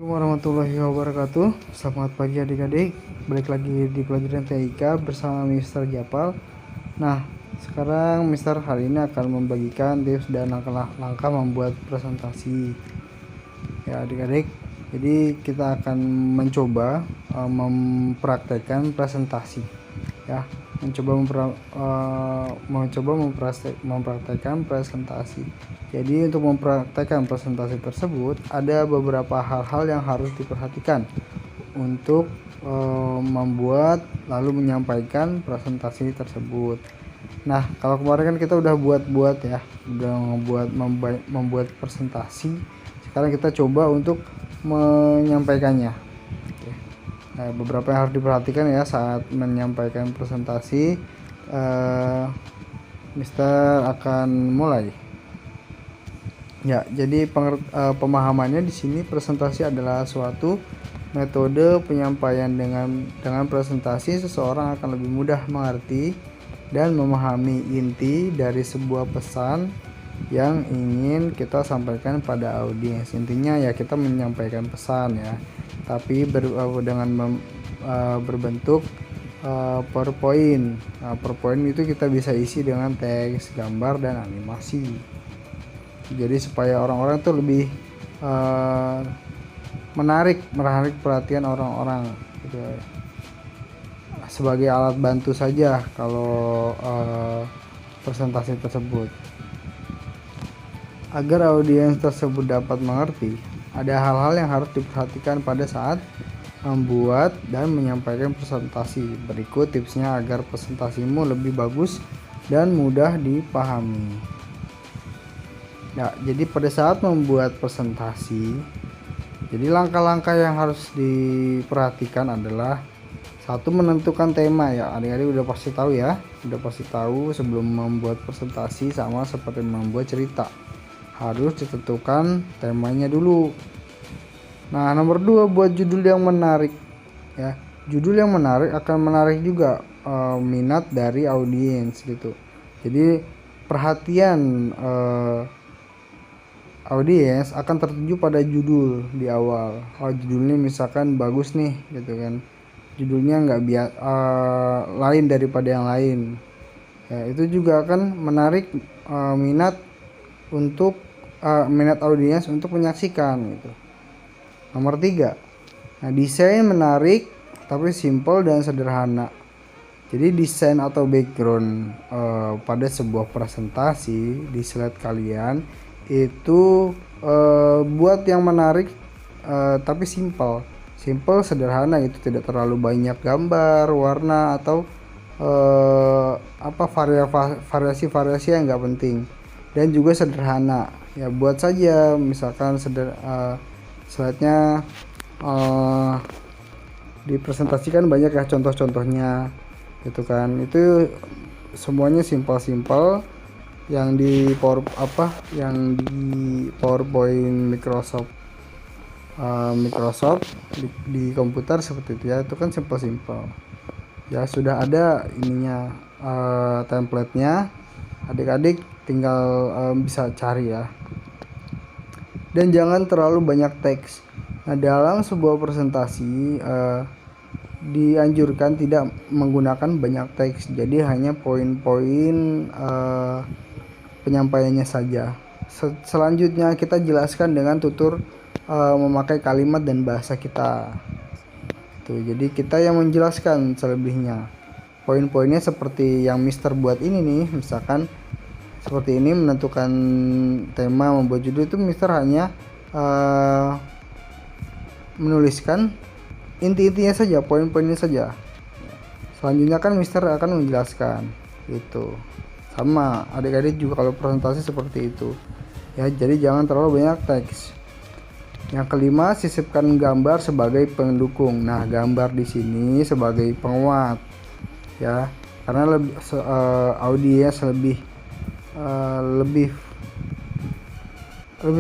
Assalamualaikum warahmatullahi wabarakatuh. Selamat pagi adik-adik. Balik lagi di pelajaran TIK bersama Mister Japal. Nah, sekarang Mister hari ini akan membagikan tips dan langkah-langkah membuat presentasi. Ya adik-adik. Jadi kita akan mencoba mempraktekkan presentasi. Ya, mempraktekkan presentasi. Jadi untuk mempraktekkan presentasi tersebut ada beberapa hal-hal yang harus diperhatikan untuk membuat lalu menyampaikan presentasi tersebut. Nah, kalau kemarin kan kita udah buat ya, udah membuat presentasi. Sekarang kita coba untuk menyampaikannya. Nah, beberapa yang harus diperhatikan ya saat menyampaikan presentasi. Mister akan mulai. Ya, jadi pemahamannya di sini presentasi adalah suatu metode penyampaian dengan presentasi seseorang akan lebih mudah mengerti dan memahami inti dari sebuah pesan yang ingin kita sampaikan pada audiens. Intinya ya kita menyampaikan pesan ya, tapi berbentuk PowerPoint. Nah, PowerPoint itu kita bisa isi dengan teks, gambar dan animasi. Jadi supaya orang-orang tuh lebih menarik perhatian orang-orang gitu. Sebagai alat bantu saja kalau presentasi tersebut. Agar audiens tersebut dapat mengerti, ada hal-hal yang harus diperhatikan pada saat membuat dan menyampaikan presentasi. Berikut tipsnya agar presentasimu lebih bagus dan mudah dipahami. Ya, jadi pada saat membuat presentasi, jadi langkah-langkah yang harus diperhatikan adalah satu, menentukan tema ya. Adik-adik udah pasti tahu ya, sebelum membuat presentasi sama seperti membuat cerita. Harus ditentukan temanya dulu. Nah, nomor 2, buat judul yang menarik ya. Judul yang menarik akan menarik juga minat dari audiens gitu. Jadi perhatian audiens akan tertuju pada judul di awal. Judulnya misalkan bagus nih gitu kan. Judulnya nggak lain daripada yang lain. Ya, itu juga akan menarik minat audiens untuk menyaksikan gitu. Nomor 3, nah, desain menarik tapi simpel dan sederhana. Jadi desain atau background pada sebuah presentasi di slide kalian itu buat yang menarik tapi simpel, sederhana, itu tidak terlalu banyak gambar, warna atau variasi yang nggak penting, dan juga sederhana ya. Buat saja misalkan slide-nya dipresentasikan banyak ya contoh-contohnya gitu kan. Itu semuanya simpel yang di PowerPoint Microsoft di komputer seperti itu ya. Itu kan simpel ya, sudah ada ininya template-nya. Adik-adik tinggal bisa cari ya. Dan jangan terlalu banyak teks. Nah, dalam sebuah presentasi dianjurkan tidak menggunakan banyak teks. Jadi hanya poin-poin penyampaiannya saja. Selanjutnya kita jelaskan dengan tutur memakai kalimat dan bahasa kita. Tuh, jadi kita yang menjelaskan selebihnya. Poin-poinnya seperti yang Mister buat ini nih, misalkan seperti ini, menentukan tema, membuat judul, itu Mister hanya menuliskan inti-intinya saja, poin-poinnya saja. Selanjutnya kan Mister akan menjelaskan itu. Sama adik-adik juga kalau presentasi seperti itu ya, jadi jangan terlalu banyak teks. Yang kelima, sisipkan gambar sebagai pendukung. Nah, gambar di sini sebagai penguat ya, karena audiens lebih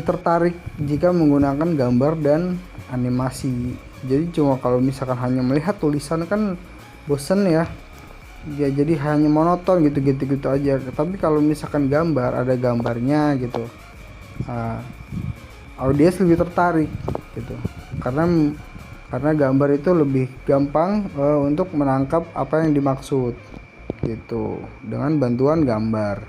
tertarik jika menggunakan gambar dan animasi. Jadi cuma kalau misalkan hanya melihat tulisan kan bosen ya. Jadi hanya monoton gitu aja. Tapi kalau misalkan gambar, ada gambarnya gitu, audiens lebih tertarik gitu, karena gambar itu lebih gampang untuk menangkap apa yang dimaksud gitu dengan bantuan gambar.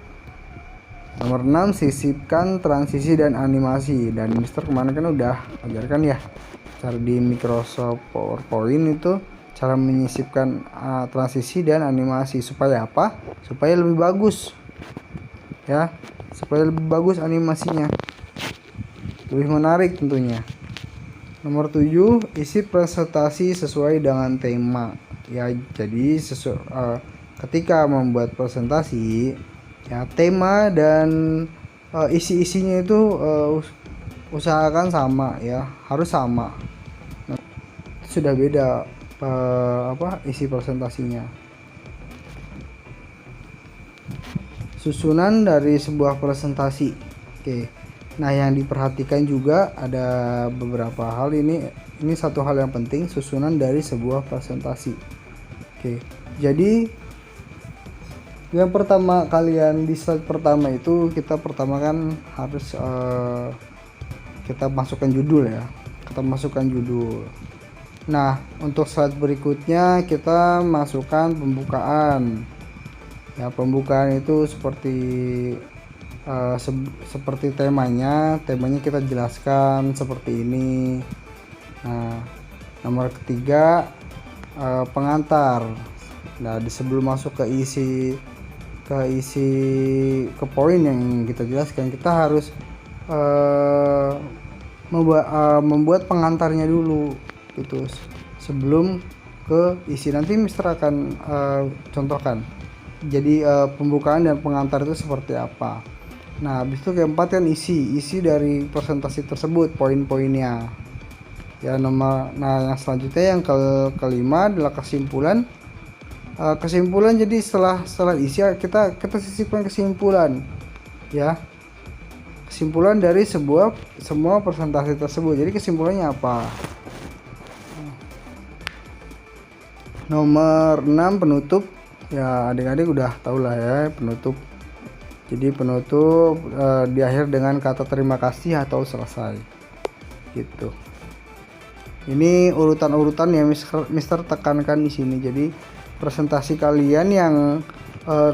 Nomor 6, sisipkan transisi dan animasi. Dan Mister kemarin kan udah ajarkan ya cara di Microsoft PowerPoint itu cara menyisipkan transisi dan animasi supaya apa? Supaya lebih bagus ya, supaya lebih bagus animasinya, lebih menarik tentunya. Nomor 7, isi presentasi sesuai dengan tema ya. Jadi ketika membuat presentasi ya, tema dan isi-isinya itu usahakan sama ya, harus sama. Nah, itu sudah beda isi presentasinya. Susunan dari sebuah presentasi. Oke. Nah, yang diperhatikan juga ada beberapa hal ini satu hal yang penting, susunan dari sebuah presentasi. Oke. Jadi yang pertama kalian di slide pertama itu kita pertama kan harus kita masukkan judul ya. Kita masukkan judul. Nah, untuk slide berikutnya kita masukkan pembukaan. Ya, pembukaan itu seperti seperti temanya kita jelaskan seperti ini. Nah, nomor ketiga pengantar. Nah, sebelum masuk ke poin yang kita jelaskan, kita harus membuat pengantarnya dulu gitu sebelum ke isi. Nanti Mister akan contohkan. Jadi pembukaan dan pengantar itu seperti apa. Nah, habis itu keempat kan isi dari presentasi tersebut, poin-poinnya. Ya, yang selanjutnya yang kelima adalah kesimpulan. Kesimpulan, jadi setelah isi kita sisipkan kesimpulan ya, kesimpulan dari semua presentasi tersebut. Jadi kesimpulannya apa? Nomor 6, penutup ya. Adik-adik udah tahu lah ya penutup. Jadi penutup di akhir dengan kata terima kasih atau selesai gitu. Ini urutan-urutan yang Mister tekankan di sini. Jadi presentasi kalian yang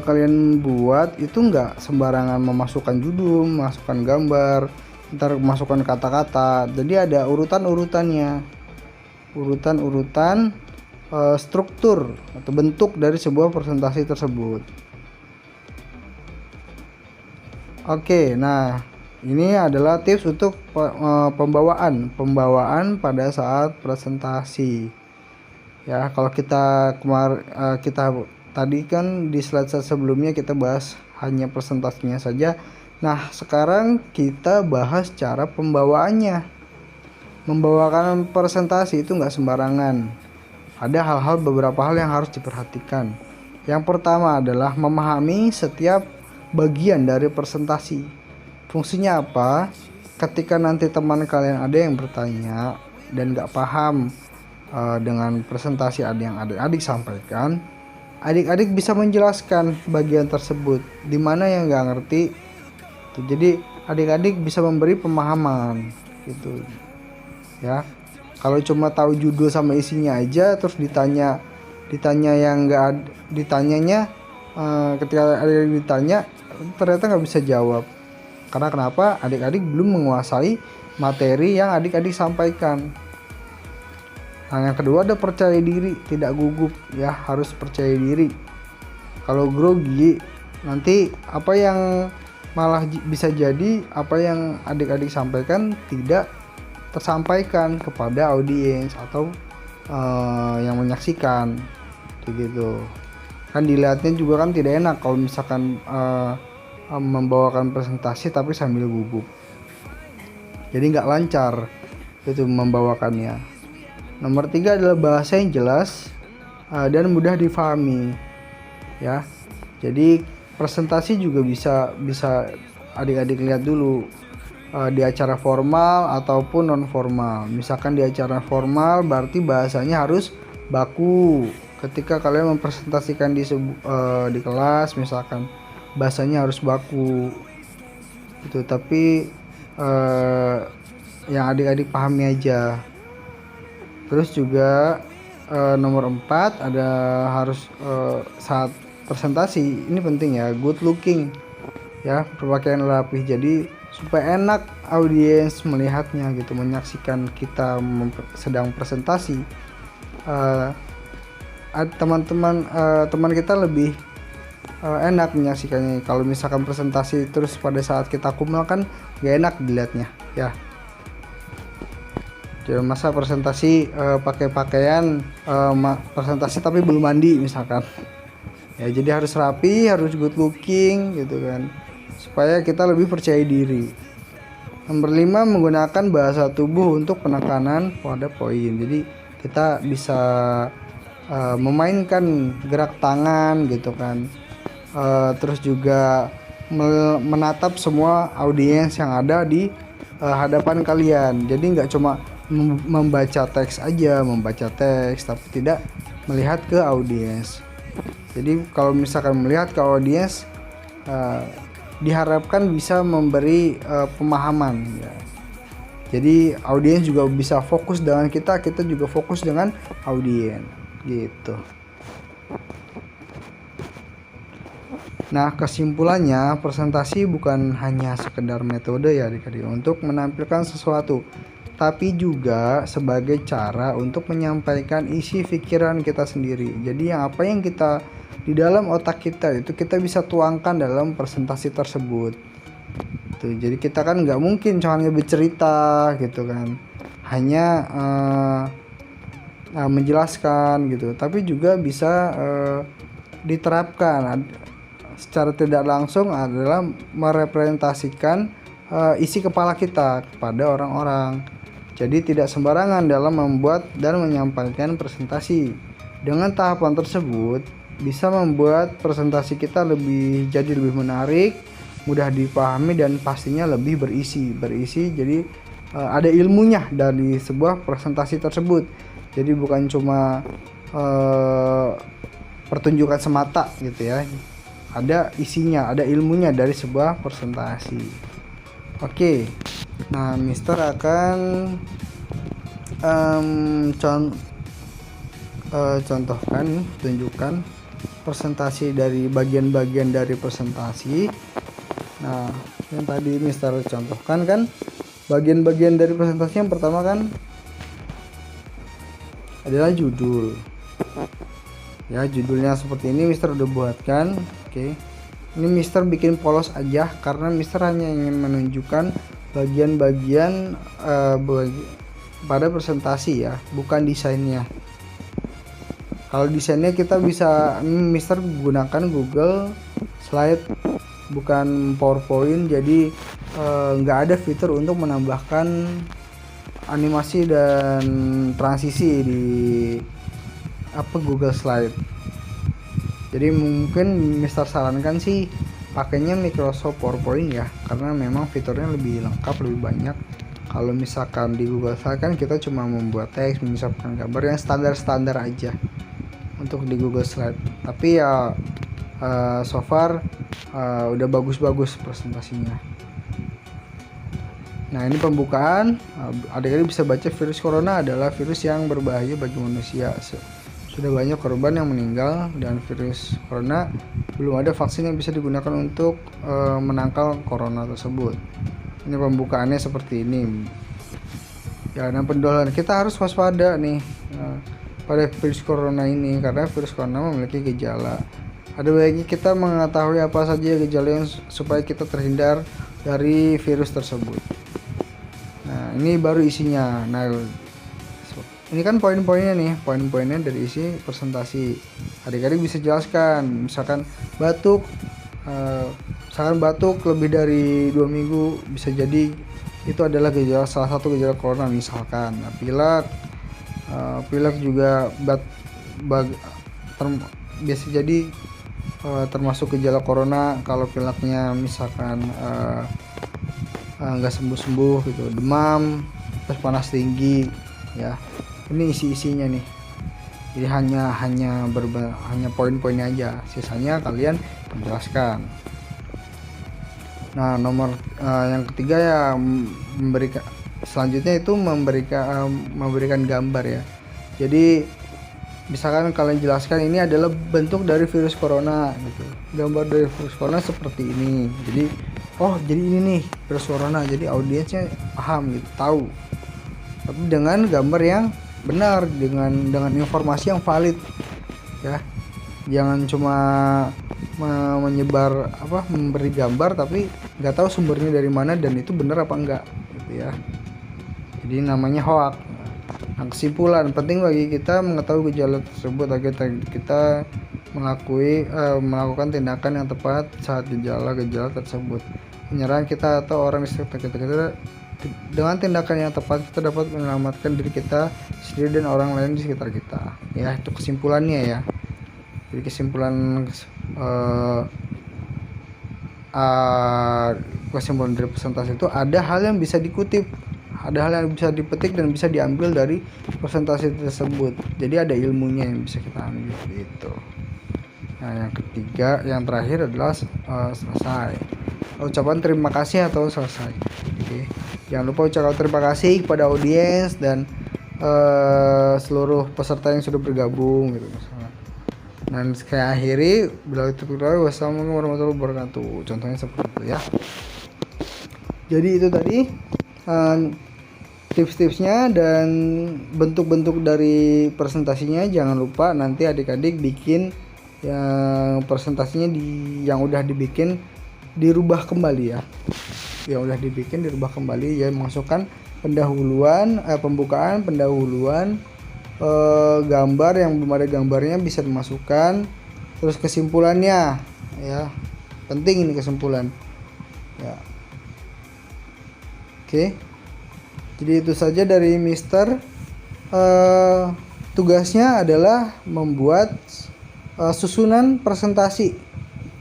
kalian buat itu nggak sembarangan memasukkan judul, memasukkan gambar, ntar masukkan kata-kata. Jadi ada urutan-urutannya, urutan struktur atau bentuk dari sebuah presentasi tersebut. Oke, nah ini adalah tips untuk pembawaan pada saat presentasi. Ya, kalau kita tadi kan di slide sebelumnya kita bahas hanya presentasinya saja. Nah, sekarang kita bahas cara pembawaannya. Membawakan presentasi itu nggak sembarangan. Ada beberapa hal yang harus diperhatikan. Yang pertama adalah memahami setiap bagian dari presentasi. Fungsinya apa? Ketika nanti teman kalian ada yang bertanya dan nggak paham dengan presentasi yang adik-adik sampaikan, adik-adik bisa menjelaskan bagian tersebut di mana yang nggak ngerti. Jadi adik-adik bisa memberi pemahaman gitu ya. Kalau cuma tahu judul sama isinya aja terus ditanya yang nggak ditanyanya, ketika adik-adik ditanya ternyata nggak bisa jawab. Karena kenapa? Adik-adik belum menguasai materi yang adik-adik sampaikan. Nah, yang kedua ada percaya diri, tidak gugup ya, harus percaya diri. Kalau grogi, nanti apa yang malah bisa jadi apa yang adik-adik sampaikan tidak tersampaikan kepada audiens atau yang menyaksikan, gitu. Kan dilihatnya juga kan tidak enak kalau misalkan membawakan presentasi tapi sambil gugup. Jadi nggak lancar itu membawakannya. Nomor 3 adalah bahasa yang jelas dan mudah difahami ya. Jadi presentasi juga bisa adik-adik lihat dulu di acara formal ataupun non formal. Misalkan di acara formal berarti bahasanya harus baku. Ketika kalian mempresentasikan di kelas misalkan, bahasanya harus baku gitu. Tapi yang adik-adik pahami aja. Terus juga nomor 4 ada harus saat presentasi ini penting ya, good looking ya, berpakaian rapih, jadi supaya enak audiens melihatnya gitu, menyaksikan kita sedang presentasi. Teman kita lebih enak menyaksikannya. Kalau misalkan presentasi terus pada saat kita kumal kan gak enak dilihatnya ya. Jadi masa presentasi pakai pakaian presentasi tapi belum mandi misalkan ya, jadi harus rapi, harus good looking gitu kan, supaya kita lebih percaya diri. Nomor 5, menggunakan bahasa tubuh untuk penekanan pada poin. Jadi kita bisa memainkan gerak tangan gitu kan, terus juga menatap semua audiens yang ada di hadapan kalian. Jadi nggak cuma membaca teks aja, tapi tidak melihat ke audiens. Jadi kalau misalkan melihat ke audiens, diharapkan bisa memberi pemahaman ya. Jadi audiens juga bisa fokus dengan kita juga fokus dengan audiens gitu. Nah, kesimpulannya, presentasi bukan hanya sekedar metode ya adik-adik untuk menampilkan sesuatu, tapi juga sebagai cara untuk menyampaikan isi pikiran kita sendiri. Jadi apa yang kita di dalam otak kita itu kita bisa tuangkan dalam presentasi tersebut. Tuh, jadi kita kan nggak mungkin cuma bercerita gitu kan, hanya menjelaskan gitu, tapi juga bisa diterapkan secara tidak langsung adalah merepresentasikan isi kepala kita kepada orang-orang. Jadi tidak sembarangan dalam membuat dan menyampaikan presentasi. Dengan tahapan tersebut bisa membuat presentasi kita jadi lebih menarik, mudah dipahami, dan pastinya lebih berisi. Jadi ada ilmunya dari sebuah presentasi tersebut. Jadi bukan cuma pertunjukan semata gitu ya. Ada isinya, ada ilmunya dari sebuah presentasi. Oke. Nah, Mister akan contohkan, tunjukkan presentasi dari bagian-bagian dari presentasi. Nah, yang tadi Mister contohkan kan bagian-bagian dari presentasi. Yang pertama kan adalah judul. Ya, judulnya seperti ini Mister udah buatkan. Oke. Ini Mister bikin polos aja karena Mister hanya ingin menunjukkan bagian-bagian pada presentasi ya, bukan desainnya. Kalau desainnya kita bisa Mister gunakan Google Slide, bukan PowerPoint. Jadi nggak ada fitur untuk menambahkan animasi dan transisi di Google Slide. Jadi mungkin Mister sarankan sih pakainya Microsoft PowerPoint ya, karena memang fiturnya lebih lengkap, lebih banyak. Kalau misalkan di Google Slide kan kita cuma membuat teks, menyiapkan gambar yang standar-standar aja untuk di Google Slide. Tapi ya so far udah bagus-bagus presentasinya. Nah, ini pembukaan. Adik-adik bisa baca, virus corona adalah virus yang berbahaya bagi manusia. Sudah banyak korban yang meninggal, dan virus corona belum ada vaksin yang bisa digunakan untuk menangkal corona tersebut. Ini pembukaannya seperti ini. Ya, dan penularan kita harus waspada nih pada virus corona ini, karena virus corona memiliki gejala. Ada baiknya kita mengetahui apa saja gejala yang supaya kita terhindar dari virus tersebut. Nah, ini baru isinya. Nah, ini kan poin-poinnya nih, poin-poinnya dari isi presentasi. Adik-adik bisa jelaskan, misalkan batuk lebih dari 2 minggu, bisa jadi itu adalah salah satu gejala corona misalkan. Nah, pilek juga biasa jadi termasuk gejala corona. Kalau pileknya misalkan nggak sembuh-sembuh gitu, demam, terus panas tinggi ya. Ini isi-isinya nih. Jadi hanya poin-poinnya aja, sisanya kalian menjelaskan. Nah, nomor yang ketiga ya, memberikan selanjutnya itu memberikan gambar ya. Jadi misalkan kalian jelaskan ini adalah bentuk dari virus corona gitu. Gambar dari virus corona seperti ini. Jadi jadi ini nih virus corona. Jadi audiensnya paham gitu, tahu. Tapi dengan gambar yang benar, dengan informasi yang valid ya. Jangan cuma memberi gambar tapi nggak tahu sumbernya dari mana dan itu benar apa enggak gitu ya. Jadi namanya hoax. Nah, kesimpulan penting bagi kita mengetahui gejala tersebut agar kita melakukan tindakan yang tepat saat gejala-gejala tersebut. Penyerahan kita atau orang di sekitar kita dengan tindakan yang tepat kita dapat menyelamatkan diri kita sendiri dan orang lain di sekitar kita. Ya, itu kesimpulannya ya. Jadi kesimpulan dari presentasi itu ada hal yang bisa dikutip, ada hal yang bisa dipetik dan bisa diambil dari presentasi tersebut. Jadi ada ilmunya yang bisa kita ambil gitu. Nah, yang ketiga, yang terakhir adalah selesai. Ucapan terima kasih atau selesai. Oke. Jangan lupa ucapkan terima kasih kepada audiens dan seluruh peserta yang sudah bergabung gitu misalnya. Dan saya akhiri, bila itu kurang, wassalamualaikum warahmatullahi wabarakatuh. Contohnya seperti itu ya. Jadi itu tadi tips-tipsnya dan bentuk-bentuk dari presentasinya. Jangan lupa nanti adik-adik bikin yang presentasinya yang udah dibikin dirubah kembali ya. Yang udah dibikin dirubah kembali ya, masukkan pendahuluan, pembukaan, pendahuluan, gambar yang belum ada gambarnya bisa dimasukkan, terus kesimpulannya ya, penting ini kesimpulan ya. Oke, jadi itu saja dari Mister. Tugasnya adalah membuat susunan presentasi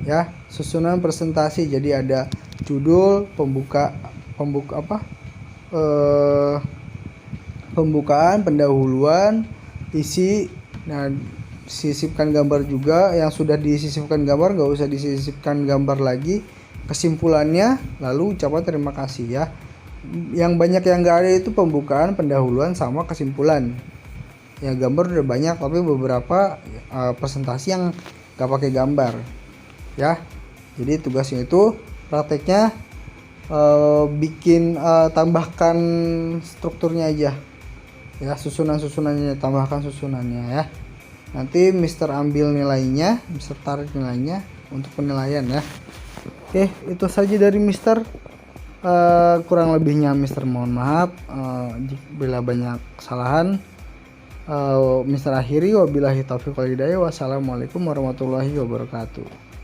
ya, susunan presentasi. Jadi ada judul, pembukaan, pendahuluan, isi. Nah, sisipkan gambar juga. Yang sudah disisipkan gambar nggak usah disisipkan gambar lagi. Kesimpulannya, lalu ucapan terima kasih ya. Yang banyak yang nggak ada itu pembukaan, pendahuluan, sama kesimpulan. Ya, gambar udah banyak tapi beberapa presentasi yang nggak pakai gambar ya. Jadi tugasnya itu prakteknya tambahkan strukturnya aja ya, susunannya, tambahkan susunannya ya. Nanti Mister ambil nilainya, Mister tarik nilainya untuk penilaian ya. Oke, itu saja dari Mister. Kurang lebihnya Mister mohon maaf bila banyak kesalahan. Mister akhiri, wabillahi taufiq wal hidayah. Wassalamualaikum warahmatullahi wabarakatuh.